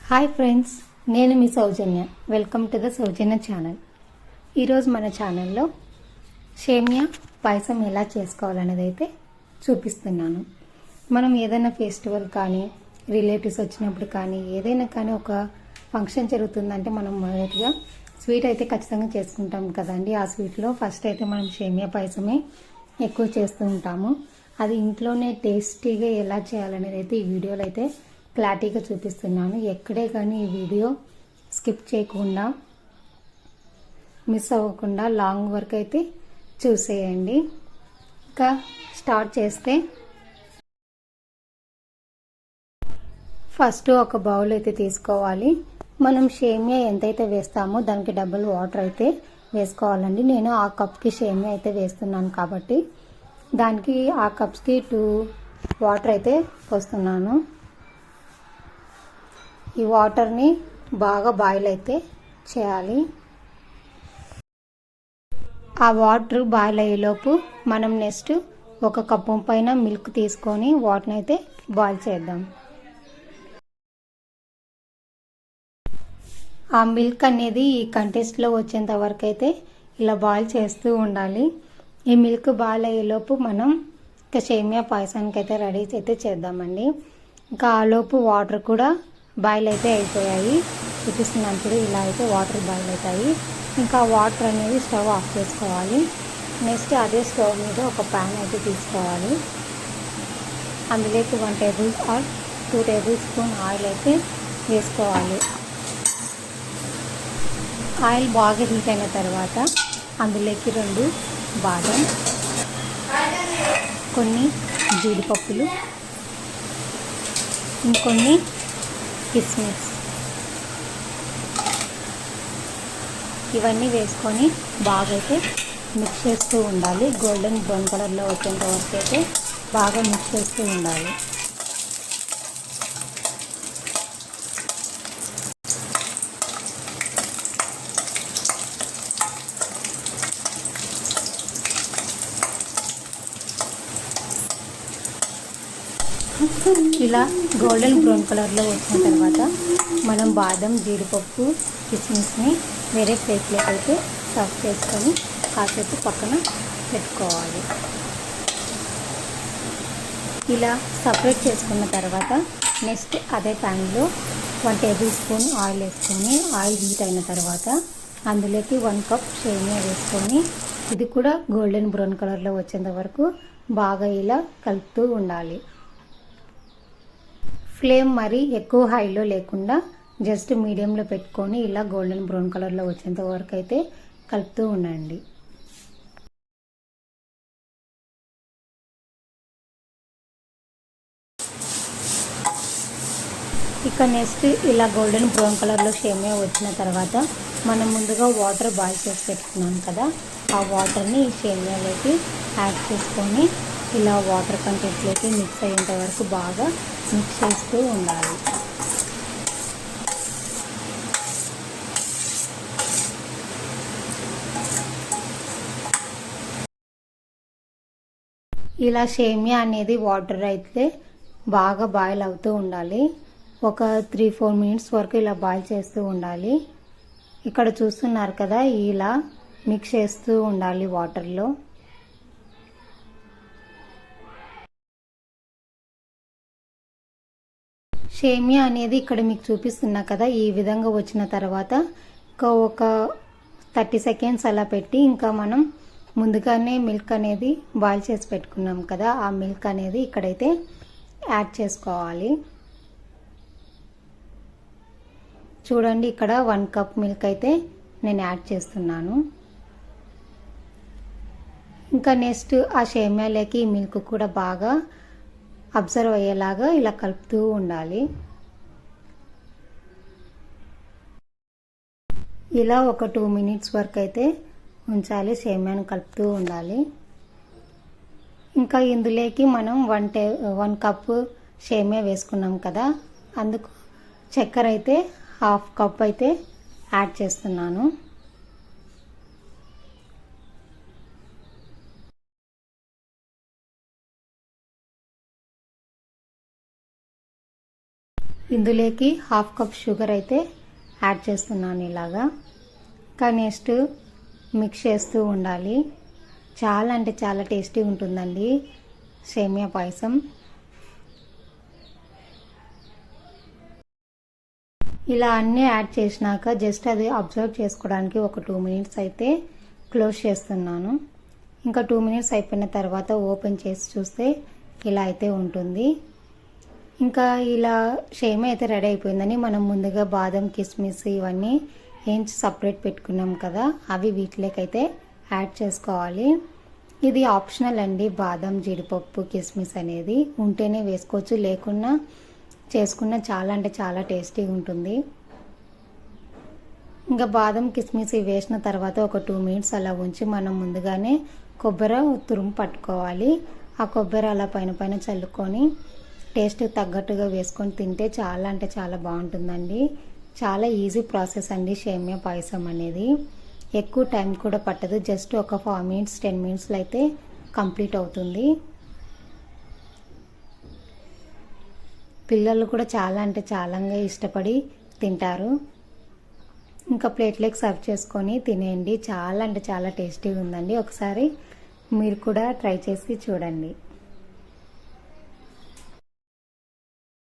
Hi friends, నేను మీ Soujanya. Welcome to the Soujanya channel. ఈరోజు మన ఛానల్లో సేమియా పాయసం ఎలా చేసుకోవాలనేది అయితే చూపిస్తున్నాను. మనం ఏదైనా ఫెస్టివల్ కానీ రిలేటివ్స్ వచ్చినప్పుడు కానీ ఏదైనా కానీ ఒక ఫంక్షన్ జరుగుతుందంటే మనం మొదటిగా స్వీట్ అయితే ఖచ్చితంగా చేసుకుంటాం కదండి. ఆ స్వీట్లో ఫస్ట్ అయితే మనం సేమియా పాయసమే ఎక్కువ చేస్తూ ఉంటాము. అది ఇంట్లోనే టేస్టీగా ఎలా చేయాలనేది అయితే ఈ వీడియోలో అయితే క్లారిటీగా చూపిస్తున్నాను. ఎక్కడే కానీ ఈ వీడియో స్కిప్ చేయకుండా మిస్ అవ్వకుండా లాంగ్ వరకు అయితే చూసేయండి. ఇంకా స్టార్ట్ చేస్తే ఫస్ట్ ఒక బౌల్ అయితే తీసుకోవాలి. మనం సేమియా ఎంతైతే వేస్తామో దానికి డబుల్ వాటర్ అయితే వేసుకోవాలండి. నేను ఆ కప్కి సేమియా అయితే వేస్తున్నాను కాబట్టి దానికి ఆ కప్స్కి 2 వాటర్ అయితే పోస్తున్నాను. ఈ వాటర్ని బాగా బాయిల్ అయితే చేయాలి. ఆ వాటర్ బాయిల్ అయ్యేలోపు మనం నెక్స్ట్ ఒక కప్పు పైన మిల్క్ తీసుకొని వాటర్ని అయితే బాయిల్ చేద్దాం. ఆ మిల్క్ అనేది ఈ కంటెస్ట్లో వచ్చేంత వరకు అయితే ఇలా బాయిల్ చేస్తూ ఉండాలి. ఈ మిల్క్ బాయిల్ అయ్యేలోపు మనం ఇంకా సేమియా పాయసానికి అయితే రెడీ అయితే చేద్దామండి. ఇంకా ఆలోపు వాటర్ కూడా బాయిల్ అయితే అయిపోయాయి. చూపిస్తున్నాను చూడు, ఇలా అయితే వాటర్ బాయిల్ అవుతాయి. ఇంకా వాటర్ అనేది స్టవ్ ఆఫ్ చేసుకోవాలి. నెక్స్ట్ అదే స్టవ్ మీద ఒక ప్యాన్ అయితే తీసుకోవాలి. అందులోకి 1 table or 2 tablespoon oil అయితే వేసుకోవాలి. ఆయిల్ బాగా హీట్ అయిన తర్వాత అందులోకి 2 బాదం, కొన్ని జీడిపప్పులు, ఇంకొన్ని కిస్మిస్ ఇవన్నీ వేసుకొని బాగా అయితే మిక్స్ చేస్తూ ఉండాలి. గోల్డెన్ బ్రౌన్ కలర్లో వచ్చేంత వరకు అయితే బాగా మిక్స్ చేస్తూ ఉండాలి. ఇలా గోల్డెన్ బ్రౌన్ కలర్లో వచ్చిన తర్వాత మనం బాదం, జీడిపప్పు, కిస్మిస్ని వేరే ప్లేట్లోకి అయితే సర్వ్ చేసుకొని కాసేపు పక్కన పెట్టుకోవాలి. ఇలా సపరేట్ చేసుకున్న తర్వాత నెక్స్ట్ అదే ప్యాన్లో 1 టేబుల్ స్పూన్ ఆయిల్ వేసుకొని ఆయిల్ హీట్ అయిన తర్వాత అందులోకి 1 కప్ సేమియా వేసుకొని ఇది కూడా గోల్డెన్ బ్రౌన్ కలర్లో వచ్చేంత వరకు బాగా ఇలా కలుపుతూ ఉండాలి. ఫ్లేమ్ మరి ఎక్కువ హైలో లేకుండా జస్ట్ మీడియంలో పెట్టుకొని ఇలా గోల్డెన్ బ్రౌన్ కలర్లో వచ్చేంత వరకు అయితే కలుపుతూ ఉండండి. ఇక నెక్స్ట్ ఇలా గోల్డెన్ బ్రౌన్ కలర్లో సేమియా వచ్చిన తర్వాత మనం ముందుగా వాటర్ బాయిల్ చేసి పెట్టుకున్నాం కదా, ఆ వాటర్ని ఈ సేమియాలోకి యాడ్ చేసుకొని ఇలా వాటర్ కంటెంట్లోకి మిక్స్ అయ్యేంత వరకు బాగా మిక్స్ చేస్తూ ఉండాలి. ఇలా సేమియా అనేది వాటర్ అయితే బాగా బాయిల్ అవుతూ ఉండాలి. ఒక 3-4 మినిట్స్ వరకు ఇలా బాయిల్ చేస్తూ ఉండాలి. ఇక్కడ చూస్తున్నారు కదా, ఇలా మిక్స్ చేస్తూ ఉండాలి వాటర్లో. సేమియా అనేది ఇక్కడ మీకు చూపిస్తున్నా కదా, ఈ విధంగా వచ్చిన తర్వాత ఇంకా ఒక 30 సెకండ్స్ అలా పెట్టి ఇంకా మనం ముందుగానే మిల్క్ అనేది బాయిల్ చేసి పెట్టుకున్నాం కదా, ఆ మిల్క్ అనేది ఇక్కడైతే యాడ్ చేసుకోవాలి. చూడండి, ఇక్కడ 1 కప్ మిల్క్ అయితే నేను యాడ్ చేస్తున్నాను. ఇంకా నెక్స్ట్ ఆ సేమియాలోకి మిల్క్ కూడా బాగా అబ్జర్వ్ అయ్యేలాగా ఇలా కలుపుతూ ఉండాలి. ఇలా ఒక 2 మినిట్స్ వరకు అయితే ఉంచాలి, సేమియాను కలుపుతూ ఉండాలి. ఇంకా ఇందులోకి మనం 1 కప్పు సేమియా వేసుకున్నాం కదా, అందుకు చక్కెర అయితే 1/2 కప్ అయితే యాడ్ చేస్తున్నాను. ఇందులోకి 1/2 కప్ షుగర్ అయితే యాడ్ చేస్తున్నాను ఇలాగా. ఇంకా నెక్స్ట్ మిక్స్ చేస్తూ ఉండాలి. చాలా అంటే చాలా టేస్టీ ఉంటుందండి సేమియా పాయసం. ఇలా అన్నీ యాడ్ చేసినాక జస్ట్ అది అబ్జర్వ్ చేసుకోవడానికి ఒక 2 మినిట్స్ అయితే క్లోజ్ చేస్తున్నాను. ఇంకా 2 మినిట్స్ అయిపోయిన తర్వాత ఓపెన్ చేసి చూస్తే ఇలా అయితే ఉంటుంది. ఇంకా ఇలా సేమియా అయితే రెడీ అయిపోయిందని మనం ముందుగా బాదం కిస్మిస్ ఇవన్నీ ఏంచి సపరేట్ పెట్టుకున్నాం కదా, అవి వీటిలోకైతే యాడ్ చేసుకోవాలి. ఇది ఆప్షనల్ అండి. బాదం జీడిపప్పు కిస్మిస్ అనేది ఉంటేనే వేసుకోవచ్చు, లేకున్నా చేసుకున్న చాలా అంటే చాలా టేస్టీగా ఉంటుంది. ఇంకా బాదం కిస్మిస్ వేసిన తర్వాత ఒక 2 మినిట్స్ అలా ఉంచి మనం ముందుగానే కొబ్బరి తురుము పట్టుకోవాలి. ఆ కొబ్బరి అలా పైన పైన చల్లుకొని టేస్ట్ తగ్గట్టుగా వేసుకొని తింటే చాలా అంటే చాలా బాగుంటుందండి. చాలా ఈజీ ప్రాసెస్ అండి సేమియా పాయసం అనేది. ఎక్కువ టైం కూడా పట్టదు. జస్ట్ ఒక 5 మినిట్స్ 10 మినిట్స్లో అయితే కంప్లీట్ అవుతుంది. పిల్లలు కూడా చాలా అంటే చాలా ఇష్టపడి తింటారు. ఇంకా ప్లేట్లోకి సర్వ్ చేసుకొని తినేయండి. చాలా అంటే చాలా టేస్టీగా ఉందండి. ఒకసారి మీరు కూడా ట్రై చేసి చూడండి.